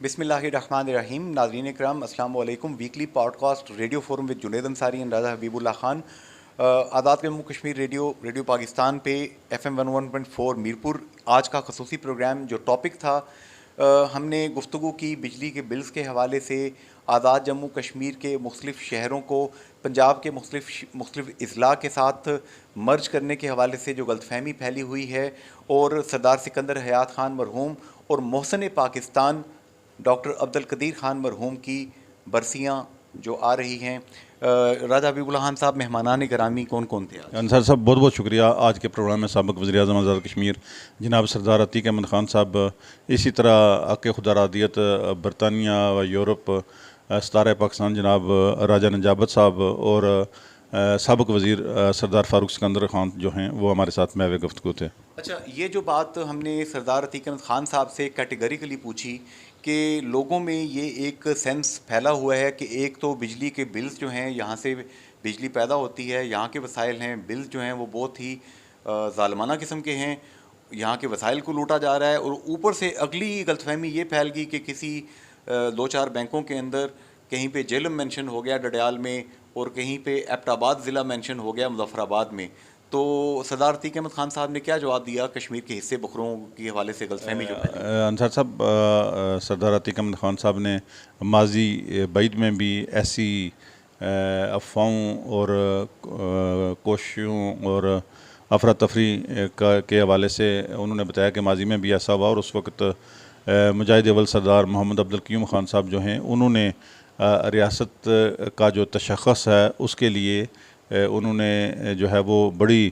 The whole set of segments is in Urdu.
بسم اللہ الرحمن الرحیم. ناظرین کرام السلام علیکم. Weekly podcast radio forum with Junaid Ansari and Raja Habibullah Khan. Azad Jammu Kashmir radio Pakistan پہ FM 101.4 میرپور. آج کا خصوصی پروگرام جو ٹاپک تھا, ہم نے گفتگو کی بجلی کے بلز کے حوالے سے آزاد جموں کشمیر کے مختلف شہروں کو پنجاب کے مختلف اضلاع کے ساتھ مرج کرنے کے حوالے سے جو غلط فہمی پھیلی ہوئی ہے, اور سردار سکندر حیات خان مرحوم اور محسن پاکستان ڈاکٹر عبدالقدیر خان مرحوم کی برسیاں جو آ رہی ہیں. راجہ حبیب اللہ خان صاحب, مہمانان گرامی کون کون تھے آج؟ انصار صاحب بہت بہت شکریہ. آج کے پروگرام میں سابق وزیر اعظم آزاد کشمیر جناب سردار عتیق احمد خان صاحب, اسی طرح حق خدا رادیت برطانیہ و یورپ ستارہ پاکستان جناب راجہ نجابت صاحب, اور سابق وزیر سردار فاروق سکندر خان جو ہیں وہ ہمارے ساتھ محو گفتگو تھے. اچھا, یہ جو بات ہم نے سردار عتیق احمد خان صاحب سے کیٹیگریکلی پوچھی کہ لوگوں میں یہ ایک سینس پھیلا ہوا ہے کہ ایک تو بجلی کے بلز جو ہیں, یہاں سے بجلی پیدا ہوتی ہے, یہاں کے وسائل ہیں, بلز جو ہیں وہ بہت ہی ظالمانہ قسم کے ہیں, یہاں کے وسائل کو لوٹا جا رہا ہے. اور اوپر سے اگلی غلط فہمی یہ پھیل گئی کہ کسی 2-4 بینکوں کے اندر کہیں پہ جہلم مینشن ہو گیا ڈڈیال میں, اور کہیں پہ ایبٹ آباد ضلع مینشن ہو گیا مظفر آباد میں. تو سردار عتیق احمد خان صاحب نے کیا جواب دیا کشمیر کے حصے بکروں کے حوالے سے غلط فہمی جو پھیلی؟ انصار صاحب, سردار عتیق احمد خان صاحب نے ماضی بعید میں بھی ایسی افواہوں اور کوششوں اور افراتفری کے حوالے سے انہوں نے بتایا کہ ماضی میں بھی ایسا ہوا, اور اس وقت مجاہد اول سردار محمد عبدالقیوم خان صاحب جو ہیں انہوں نے ریاست کا جو تشخص ہے اس کے لیے انہوں نے جو ہے وہ بڑی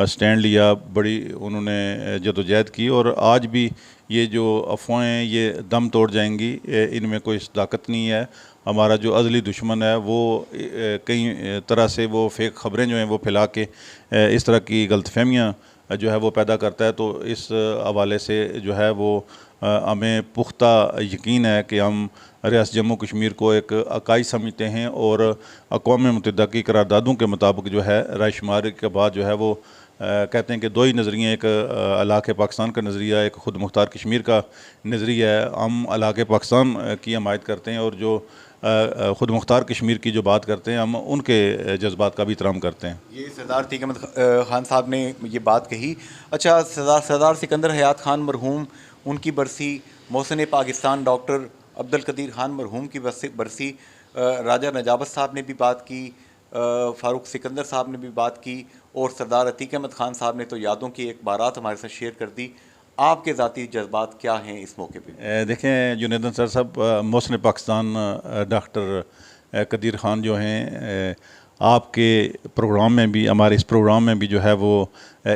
سٹینڈ لیا, بڑی انہوں نے جدوجہد کی. اور آج بھی یہ جو افواہیں یہ دم توڑ جائیں گی, ان میں کوئی صداقت نہیں ہے. ہمارا جو ازلی دشمن ہے وہ کئی طرح سے وہ فیک خبریں جو ہیں وہ پھیلا کے اس طرح کی غلط فہمیاں جو ہے وہ پیدا کرتا ہے. تو اس حوالے سے جو ہے وہ ہمیں پختہ یقین ہے کہ ہم ریاست جموں کشمیر کو ایک اکائی سمجھتے ہیں, اور اقوام متحدہ کی قراردادوں کے مطابق جو ہے رائے شماری کے بعد جو ہے وہ کہتے ہیں کہ دو ہی نظریے, ایک علاقہ پاکستان کا نظریہ, ایک خود مختار کشمیر کا نظریہ ہے. ہم علاقہ پاکستان کی حمایت کرتے ہیں, اور جو خود مختار کشمیر کی جو بات کرتے ہیں ہم ان کے جذبات کا بھی احترام کرتے ہیں. یہ سردار عتیق احمد خان صاحب نے یہ بات کہی. اچھا, سردار سکندر حیات خان مرحوم ان کی برسی, محسن پاکستان ڈاکٹر عبدالقدیر خان مرحوم کی برسی, راجہ نجابت صاحب نے بھی بات کی, فاروق سکندر صاحب نے بھی بات کی, اور سردار عتیق احمد خان صاحب نے تو یادوں کی ایک بارات ہمارے ساتھ شیئر کر دی. آپ کے ذاتی جذبات کیا ہیں اس موقع پہ؟ دیکھیں جنید انصار صاحب, محسن پاکستان ڈاکٹر قدیر خان جو ہیں آپ کے پروگرام میں بھی, ہمارے اس پروگرام میں بھی جو ہے وہ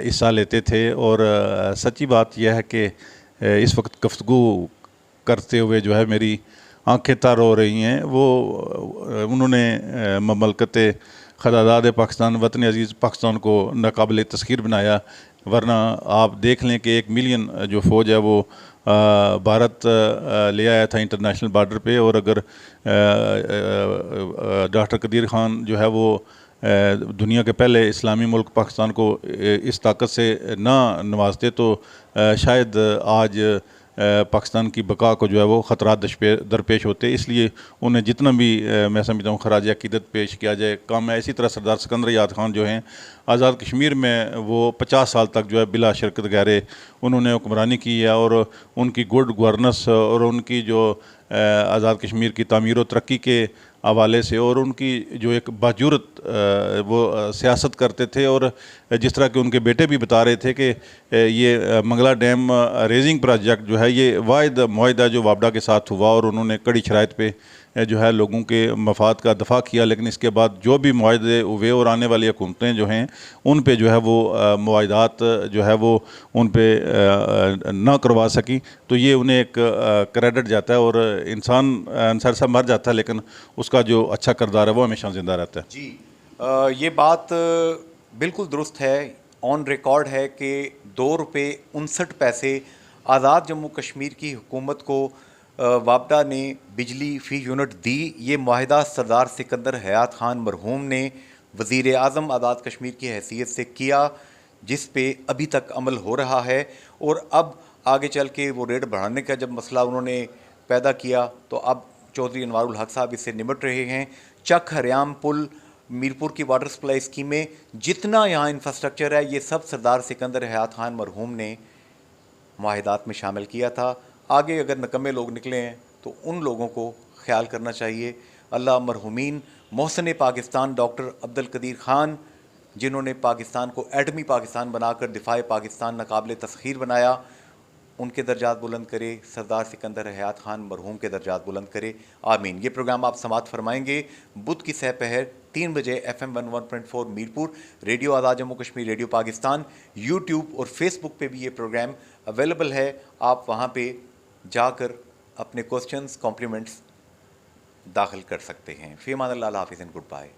حصہ لیتے تھے. اور سچی بات یہ ہے کہ اس وقت گفتگو کرتے ہوئے جو ہے میری آنکھیں تر ہو رہی ہیں. وہ انہوں نے مملکت خداداد پاکستان, وطن عزیز پاکستان کو ناقابل تسخیر بنایا, ورنہ آپ دیکھ لیں کہ 1 ملین جو فوج ہے وہ بھارت لے آیا تھا انٹرنیشنل بارڈر پہ. اور اگر ڈاکٹر قدیر خان جو ہے وہ دنیا کے پہلے اسلامی ملک پاکستان کو اس طاقت سے نہ نوازتے تو شاید آج پاکستان کی بقا کو جو ہے وہ خطرات درپیش ہوتے. اس لیے انہیں جتنا بھی میں سمجھتا ہوں خراج عقیدت پیش کیا جائے کام ہے. اسی طرح سردار سکندر حیات خان جو ہیں آزاد کشمیر میں وہ 50 سال تک جو ہے بلا شرکت گہرے انہوں نے حکمرانی کی ہے, اور ان کی گڈ گورننس اور ان کی جو آزاد کشمیر کی تعمیر و ترقی کے حوالے سے, اور ان کی جو ایک باجرت وہ سیاست کرتے تھے. اور جس طرح کہ ان کے بیٹے بھی بتا رہے تھے کہ یہ منگلا ڈیم ریزنگ پروجیکٹ جو ہے یہ واحد معاہدہ جو وابڈا کے ساتھ ہوا, اور انہوں نے کڑی شرائط پہ جو ہے لوگوں کے مفاد کا دفاع کیا. لیکن اس کے بعد جو بھی معاہدے ہوئے اور آنے والی حکومتیں جو ہیں ان پہ جو ہے وہ معاہدات جو ہے وہ ان پہ نہ کروا سکی, تو یہ انہیں ایک کریڈٹ جاتا ہے. اور انسان انصار صاحب مر جاتا ہے لیکن اس کا جو اچھا کردار ہے وہ ہمیشہ زندہ رہتا ہے. جی, یہ بات بالکل درست ہے, آن ریکارڈ ہے کہ 2 روپے 59 پیسے آزاد جموں کشمیر کی حکومت کو وابڈا نے بجلی فی یونٹ دی. یہ معاہدہ سردار سکندر حیات خان مرحوم نے وزیر اعظم آزاد کشمیر کی حیثیت سے کیا, جس پہ ابھی تک عمل ہو رہا ہے. اور اب آگے چل کے وہ ریٹ بڑھانے کا جب مسئلہ انہوں نے پیدا کیا تو اب چودھری انوار الحق صاحب اس سے نمٹ رہے ہیں. چک ہریام پل میرپور کی واٹر سپلائی اسکیمیں جتنا یہاں انفراسٹرکچر ہے یہ سب سردار سکندر حیات خان مرحوم نے معاہدات میں شامل کیا تھا. آگے اگر نکمے لوگ نکلے ہیں تو ان لوگوں کو خیال کرنا چاہیے. اللہ مرحومین محسن پاکستان ڈاکٹر عبد القدیر خان جنہوں نے پاکستان کو ایٹمی پاکستان بنا کر دفاع پاکستان ناقابل تسخیر بنایا ان کے درجات بلند کرے. سردار سکندر حیات خان مرحوم کے درجات بلند کرے. آمین. یہ پروگرام آپ سماعت فرمائیں گے بدھ کی سہ پہر 3 بجے FM 101.4 میرپور ریڈیو آزاد جموں کشمیر ریڈیو پاکستان. یوٹیوب اور فیس بک پہ بھی یہ پروگرام اویلیبل ہے. آپ وہاں پہ جا کر اپنے کوسچنز کمپلیمنٹس داخل کر سکتے ہیں. فی امان اللہ. حافظ اینڈ گڈ بائے.